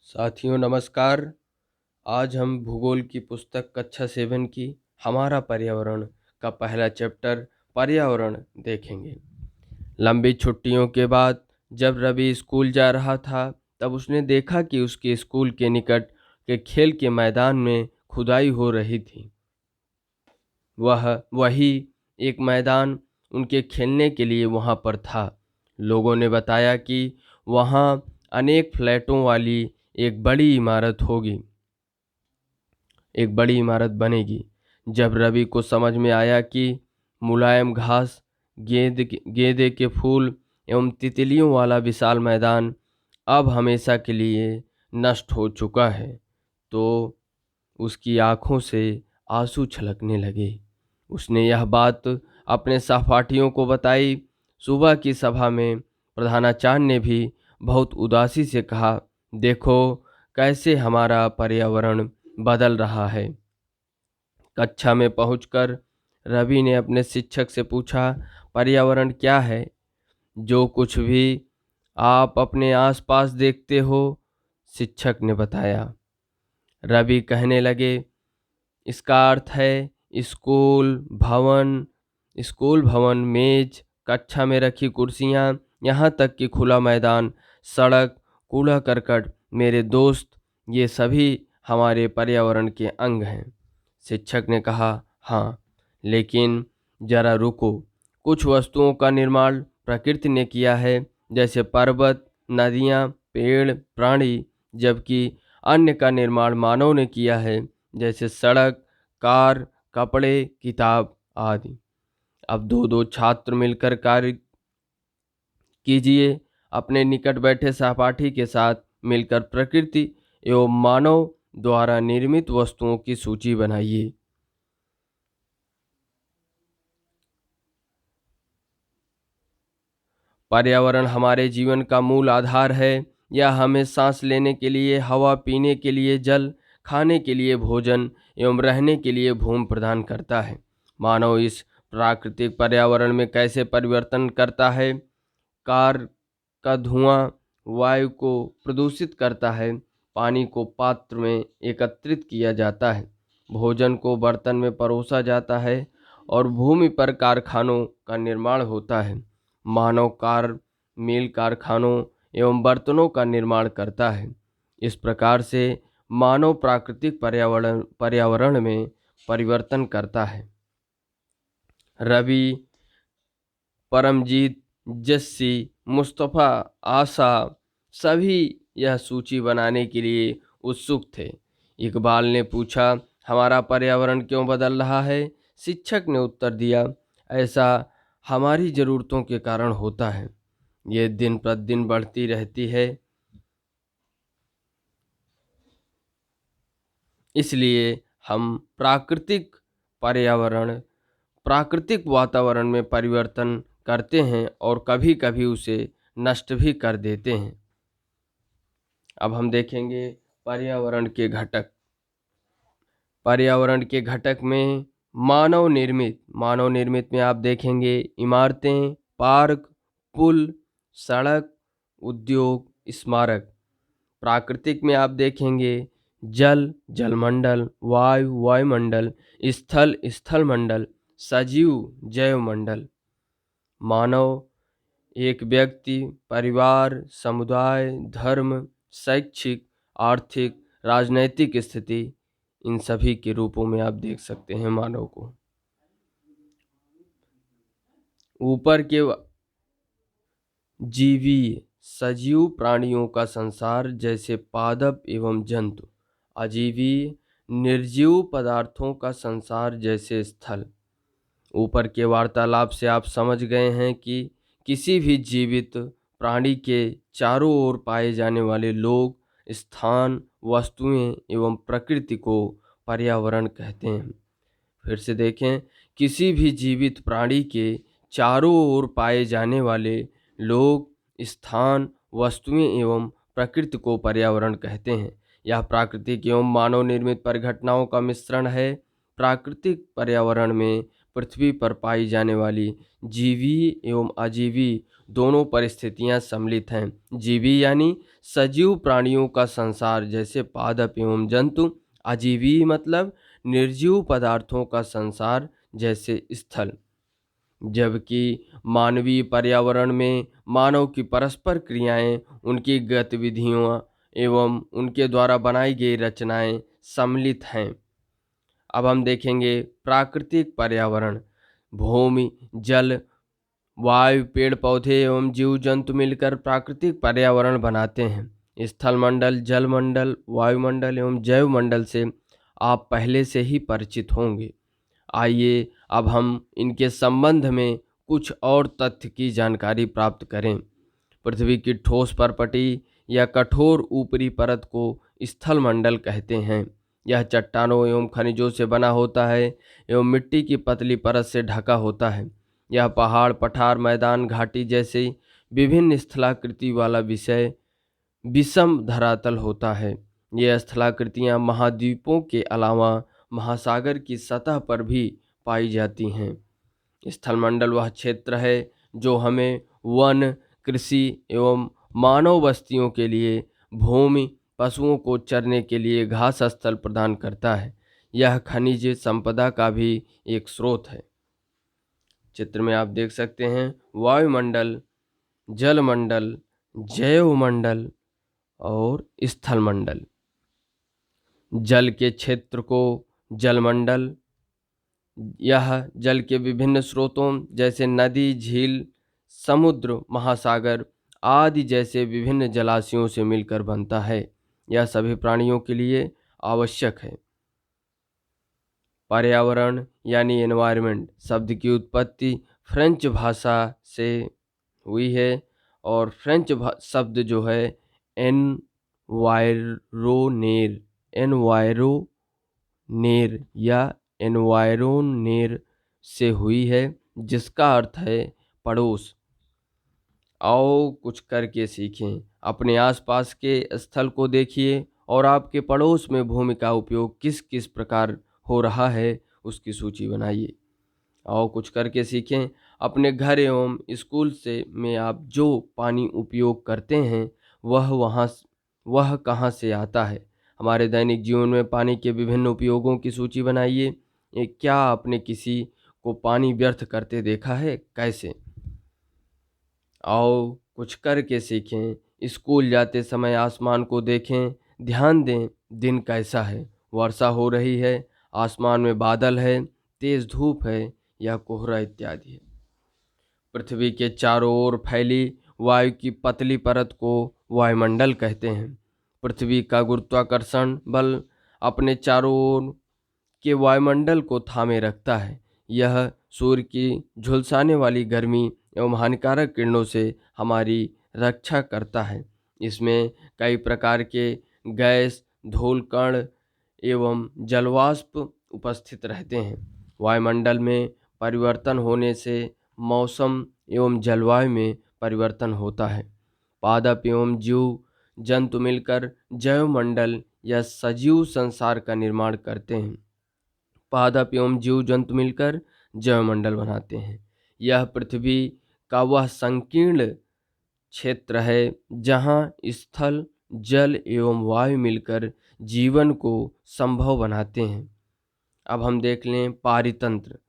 साथियों नमस्कार। आज हम भूगोल की पुस्तक कक्षा 7 की हमारा पर्यावरण का पहला चैप्टर पर्यावरण देखेंगे। लंबी छुट्टियों के बाद जब रवि स्कूल जा रहा था तब उसने देखा कि उसके स्कूल के निकट के खेल के मैदान में खुदाई हो रही थी। वही एक मैदान उनके खेलने के लिए वहां पर था। लोगों ने बताया कि वहां अनेक फ्लैटों वाली एक बड़ी इमारत बनेगी। जब रवि को समझ में आया कि मुलायम घास, गेंदे के फूल एवं तितलियों वाला विशाल मैदान अब हमेशा के लिए नष्ट हो चुका है, तो उसकी आंखों से आंसू छलकने लगे। उसने यह बात अपने सहपाठियों को बताई। सुबह की सभा में प्रधानाचार्य ने भी बहुत उदासी से कहा, देखो कैसे हमारा पर्यावरण बदल रहा है। कक्षा में पहुंचकर रवि ने अपने शिक्षक से पूछा, पर्यावरण क्या है? जो कुछ भी आप अपने आसपास देखते हो, शिक्षक ने बताया। रवि कहने लगे, इसका अर्थ है स्कूल भवन, मेज, कक्षा में रखी कुर्सियां, यहाँ तक कि खुला मैदान, सड़क, कूड़ा करकट, मेरे दोस्त, ये सभी हमारे पर्यावरण के अंग हैं। शिक्षक ने कहा, हाँ, लेकिन जरा रुको। कुछ वस्तुओं का निर्माण प्रकृति ने किया है, जैसे पर्वत, नदियाँ, पेड़, प्राणी, जबकि अन्य का निर्माण मानव ने किया है, जैसे सड़क, कार, कपड़े, किताब आदि। अब दो दो छात्र मिलकर कार्य कीजिए। अपने निकट बैठे सहपाठी के साथ मिलकर प्रकृति एवं मानव द्वारा निर्मित वस्तुओं की सूची बनाइए। पर्यावरण हमारे जीवन का मूल आधार है। यह हमें सांस लेने के लिए हवा, पीने के लिए जल, खाने के लिए भोजन एवं रहने के लिए भूमि प्रदान करता है। मानव इस प्राकृतिक पर्यावरण में कैसे परिवर्तन करता है? कार का धुआं वायु को प्रदूषित करता है। पानी को पात्र में एकत्रित किया जाता है। भोजन को बर्तन में परोसा जाता है और भूमि पर कारखानों का निर्माण होता है। मानव कार, मिल, कारखानों एवं बर्तनों का निर्माण करता है। इस प्रकार से मानव प्राकृतिक पर्यावरण में परिवर्तन करता है। रवि, परमजीत, जस्सी, मुस्तफ़ा, आशा सभी यह सूची बनाने के लिए उत्सुक थे। इकबाल ने पूछा, हमारा पर्यावरण क्यों बदल रहा है? शिक्षक ने उत्तर दिया, ऐसा हमारी ज़रूरतों के कारण होता है। ये दिन प्रतिदिन बढ़ती रहती है, इसलिए हम प्राकृतिक वातावरण में परिवर्तन करते हैं और कभी कभी उसे नष्ट भी कर देते हैं। अब हम देखेंगे पर्यावरण के घटक में मानव निर्मित में आप देखेंगे इमारतें, पार्क, पुल, सड़क, उद्योग, स्मारक। प्राकृतिक में आप देखेंगे जल, जलमंडल, वायु, वायुमंडल, स्थल, स्थलमंडल, सजीव, जैवमंडल। मानव एक व्यक्ति, परिवार, समुदाय, धर्म, शैक्षिक, आर्थिक, राजनैतिक स्थिति, इन सभी के रूपों में आप देख सकते हैं मानव को। ऊपर के जीवीय सजीव प्राणियों का संसार, जैसे पादप एवं जंतु। अजीवीय निर्जीव पदार्थों का संसार, जैसे स्थल। ऊपर के वार्तालाप से आप समझ गए हैं कि किसी भी जीवित प्राणी के चारों ओर पाए जाने वाले लोग, स्थान, वस्तुएं एवं प्रकृति को पर्यावरण कहते हैं। फिर से देखें, किसी भी जीवित प्राणी के चारों ओर पाए जाने वाले लोग, स्थान, वस्तुएं एवं प्रकृति को पर्यावरण कहते हैं। यह प्राकृतिक एवं मानव निर्मित परिघटनाओं का मिश्रण है। प्राकृतिक पर्यावरण में पृथ्वी पर पाई जाने वाली जीवी एवं अजीवी दोनों परिस्थितियां सम्मिलित हैं। जीवी यानी सजीव प्राणियों का संसार जैसे पादप एवं जंतु, अजीवी मतलब निर्जीव पदार्थों का संसार जैसे स्थल। जबकि मानवीय पर्यावरण में मानव की परस्पर क्रियाएं, उनकी गतिविधियों एवं उनके द्वारा बनाई गई रचनाएं सम्मिलित हैं। अब हम देखेंगे प्राकृतिक पर्यावरण। भूमि, जल, वायु, पेड़ पौधे एवं जीव जंतु मिलकर प्राकृतिक पर्यावरण बनाते हैं। स्थल मंडल, जल मंडल, वायुमंडल एवं जैव मंडल से आप पहले से ही परिचित होंगे। आइए अब हम इनके संबंध में कुछ और तथ्य की जानकारी प्राप्त करें। पृथ्वी की ठोस परपटी या कठोर ऊपरी परत को स्थल मंडल कहते हैं। यह चट्टानों एवं खनिजों से बना होता है एवं मिट्टी की पतली परत से ढका होता है। यह पहाड़, पठार, मैदान, घाटी जैसे विभिन्न स्थलाकृति वाला विषम धरातल होता है। ये स्थलाकृतियाँ महाद्वीपों के अलावा महासागर की सतह पर भी पाई जाती हैं। स्थलमंडल वह क्षेत्र है जो हमें वन, कृषि एवं मानव बस्तियों के लिए भूमि, पशुओं को चरने के लिए घास स्थल प्रदान करता है। यह खनिज संपदा का भी एक स्रोत है। चित्र में आप देख सकते हैं वायुमंडल, जलमंडल, जैवमंडल और स्थलमंडल। जल के क्षेत्र को जलमंडल, यह जल के विभिन्न स्रोतों जैसे नदी, झील, समुद्र, महासागर आदि जैसे विभिन्न जलाशयों से मिलकर बनता है। यह सभी प्राणियों के लिए आवश्यक है। पर्यावरण यानी एनवायरनमेंट शब्द की उत्पत्ति फ्रेंच भाषा से हुई है और फ्रेंच शब्द जो है एनवायरोनेर या एनवायरोनेर से हुई है, जिसका अर्थ है पड़ोस। आओ कुछ करके सीखें। अपने आसपास के स्थल को देखिए और आपके पड़ोस में भूमि का उपयोग किस किस प्रकार हो रहा है उसकी सूची बनाइए। आओ कुछ करके सीखें। अपने घर एवं स्कूल से में आप जो पानी उपयोग करते हैं वह कहाँ से आता है। हमारे दैनिक जीवन में पानी के विभिन्न उपयोगों की सूची बनाइए। क्या आपने किसी को पानी व्यर्थ करते देखा है? कैसे? आओ कुछ करके सीखें। स्कूल जाते समय आसमान को देखें, ध्यान दें दिन कैसा है, वर्षा हो रही है, आसमान में बादल है, तेज धूप है या कोहरा इत्यादि है। पृथ्वी के चारों ओर फैली वायु की पतली परत को वायुमंडल कहते हैं। पृथ्वी का गुरुत्वाकर्षण बल अपने चारों ओर के वायुमंडल को थामे रखता है। यह सूर्य की झुलसाने वाली गर्मी एवं हानिकारक किरणों से हमारी रक्षा करता है। इसमें कई प्रकार के गैस, धूल कण एवं जलवाष्प उपस्थित रहते हैं। वायुमंडल में परिवर्तन होने से मौसम एवं जलवायु में परिवर्तन होता है। पादप एवं जीव जंतु मिलकर जैवमंडल या सजीव संसार का निर्माण करते हैं। पादप एवं जीव जंतु मिलकर जैवमंडल बनाते हैं। यह पृथ्वी का वह संकीर्ण क्षेत्र है जहाँ स्थल, जल एवं वायु मिलकर जीवन को संभव बनाते हैं। अब हम देख लें पारितंत्र।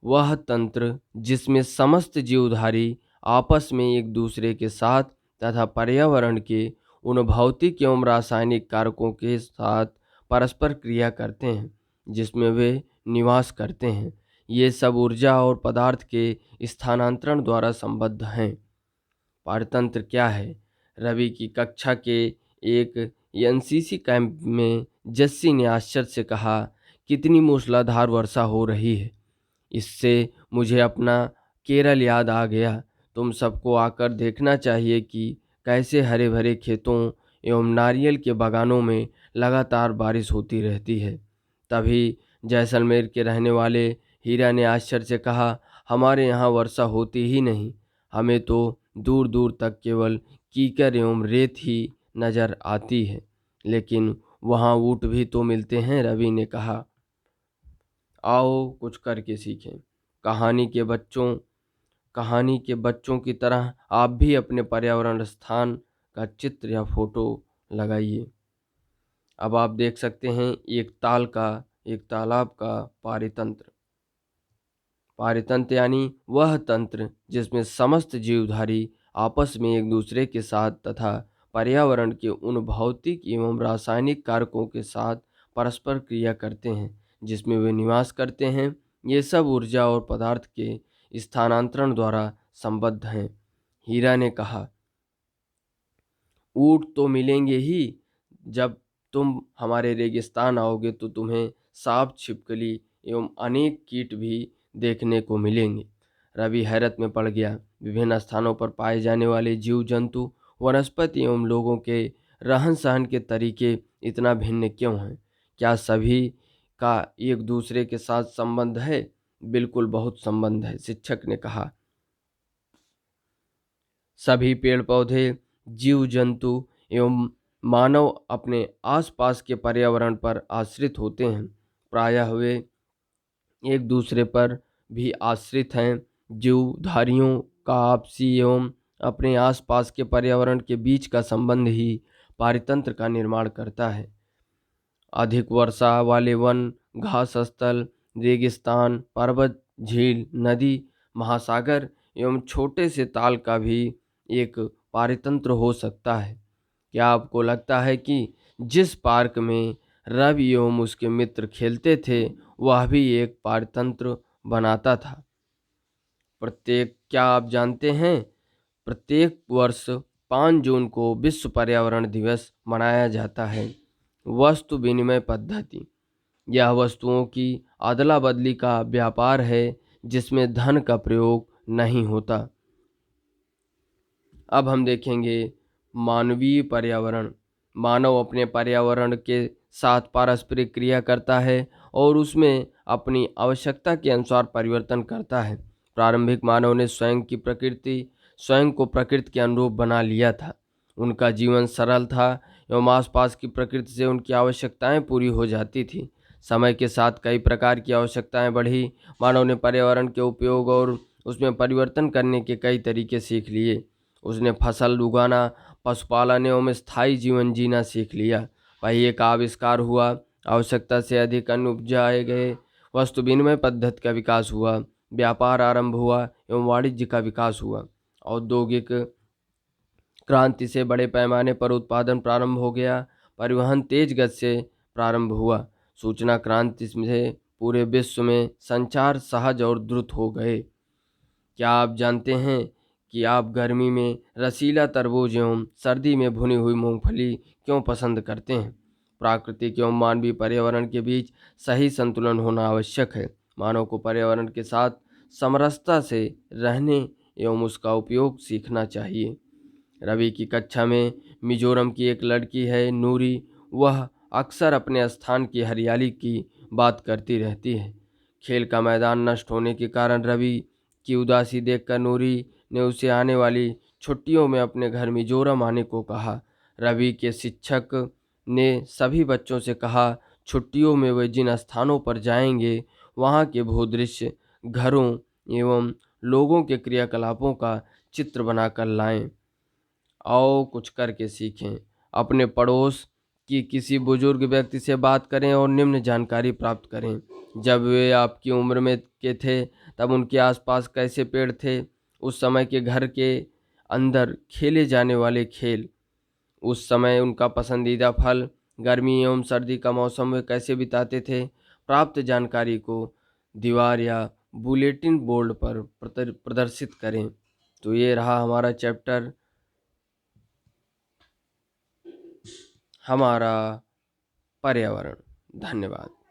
वह तंत्र जिसमें समस्त जीवधारी आपस में एक दूसरे के साथ तथा पर्यावरण के उन भौतिक एवं रासायनिक कारकों के साथ परस्पर क्रिया करते हैं जिसमें वे निवास करते हैं। ये सब ऊर्जा और पदार्थ के स्थानांतरण द्वारा संबद्ध हैं। पारतंत्र क्या है? रवि की कक्षा के एक एनसीसी कैंप में जस्सी ने आश्चर्य से कहा, कितनी मूसलाधार वर्षा हो रही है। इससे मुझे अपना केरल याद आ गया। तुम सबको आकर देखना चाहिए कि कैसे हरे भरे खेतों एवं नारियल के बागानों में लगातार बारिश होती रहती है। तभी जैसलमेर के रहने वाले हीरा ने आश्चर्य से कहा, हमारे यहाँ वर्षा होती ही नहीं, हमें तो दूर दूर तक केवल कीकर एवं रेत ही नजर आती है। लेकिन वहाँ ऊँट भी तो मिलते हैं, रवि ने कहा। आओ कुछ करके सीखें। कहानी के बच्चों कहानी के बच्चों की तरह आप भी अपने पर्यावरण स्थान का चित्र या फोटो लगाइए। अब आप देख सकते हैं एक तालाब का पारितंत्र। पारितंत्र यानी वह तंत्र जिसमें समस्त जीवधारी आपस में एक दूसरे के साथ तथा पर्यावरण के उन भौतिक एवं रासायनिक कारकों के साथ परस्पर क्रिया करते हैं जिसमें वे निवास करते हैं। ये सब ऊर्जा और पदार्थ के स्थानांतरण द्वारा संबद्ध हैं। हीरा ने कहा, ऊँट तो मिलेंगे ही। जब तुम हमारे रेगिस्तान आओगे तो तुम्हें सांप, छिपकली एवं अनेक कीट भी देखने को मिलेंगे। रवि हैरत में पड़ गया। विभिन्न स्थानों पर पाए जाने वाले जीव जंतु, वनस्पति एवं लोगों के रहन सहन के तरीके इतना भिन्न क्यों हैं? क्या सभी का एक दूसरे के साथ संबंध है? बिल्कुल, बहुत संबंध है। शिक्षक ने कहा, सभी पेड़ पौधे, जीव जंतु एवं मानव अपने आसपास के पर्यावरण पर आश्रित होते हैं। प्रायः वे एक दूसरे पर भी आश्रित हैं। जीवधारियों का आपसी एवं अपने आसपास के पर्यावरण के बीच का संबंध ही पारितंत्र का निर्माण करता है। अधिक वर्षा वाले वन, घास स्थल, रेगिस्तान, पर्वत, झील, नदी, महासागर एवं छोटे से ताल का भी एक पारितंत्र हो सकता है। क्या आपको लगता है कि जिस पार्क में रवि एवं उसके मित्र खेलते थे वह भी एक पारितंत्र बनाता था? क्या आप जानते हैं, प्रत्येक वर्ष 5 जून को विश्व पर्यावरण दिवस मनाया जाता है। वस्तु विनिमय पद्धति, यह वस्तुओं की अदला बदली का व्यापार है जिसमें धन का प्रयोग नहीं होता। अब हम देखेंगे मानवीय पर्यावरण। मानव अपने पर्यावरण के साथ पारस्परिक क्रिया करता है और उसमें अपनी आवश्यकता के अनुसार परिवर्तन करता है। प्रारंभिक मानव ने स्वयं को प्रकृति के अनुरूप बना लिया था। उनका जीवन सरल था एवं आसपास की प्रकृति से उनकी आवश्यकताएं पूरी हो जाती थी। समय के साथ कई प्रकार की आवश्यकताएं बढ़ी। मानव ने पर्यावरण के उपयोग और उसमें परिवर्तन करने के कई तरीके सीख लिए। उसने फसल उगाना, पशुपालन एवं स्थायी जीवन जीना सीख लिया। पहिए का आविष्कार हुआ, आवश्यकता से अधिक अन्न उपजाए गए, वस्तु विनिमय पद्धति का विकास हुआ, व्यापार आरंभ हुआ एवं वाणिज्य का विकास हुआ। औद्योगिक क्रांति से बड़े पैमाने पर उत्पादन प्रारंभ हो गया। परिवहन तेज गति से प्रारंभ हुआ। सूचना क्रांति से पूरे विश्व में संचार सहज और द्रुत हो गए। क्या आप जानते हैं कि आप गर्मी में रसीला तरबूज एवं सर्दी में भुनी हुई मूंगफली क्यों पसंद करते हैं? प्राकृतिक एवं मानवीय पर्यावरण के बीच सही संतुलन होना आवश्यक है। मानव को पर्यावरण के साथ समरसता से रहने एवं उसका उपयोग सीखना चाहिए। रवि की कक्षा में मिजोरम की एक लड़की है, नूरी। वह अक्सर अपने स्थान की हरियाली की बात करती रहती है। खेल का मैदान नष्ट होने के कारण रवि की उदासी देखकर नूरी ने उसे आने वाली छुट्टियों में अपने घर मिजोरम आने को कहा। रवि के शिक्षक ने सभी बच्चों से कहा, छुट्टियों में वे जिन स्थानों पर जाएंगे वहाँ के भूदृश्य, घरों एवं लोगों के क्रियाकलापों का चित्र बनाकर लाएं। आओ कुछ करके सीखें। अपने पड़ोस की किसी बुजुर्ग व्यक्ति से बात करें और निम्न जानकारी प्राप्त करें। जब वे आपकी उम्र में के थे तब उनके आसपास कैसे पेड़ थे? उस समय के घर के अंदर खेले जाने वाले खेल, उस समय उनका पसंदीदा फल, गर्मी एवं सर्दी का मौसम वे कैसे बिताते थे? प्राप्त जानकारी को दीवार या बुलेटिन बोर्ड पर प्रदर्शित करें। तो ये रहा हमारा चैप्टर, हमारा पर्यावरण। धन्यवाद।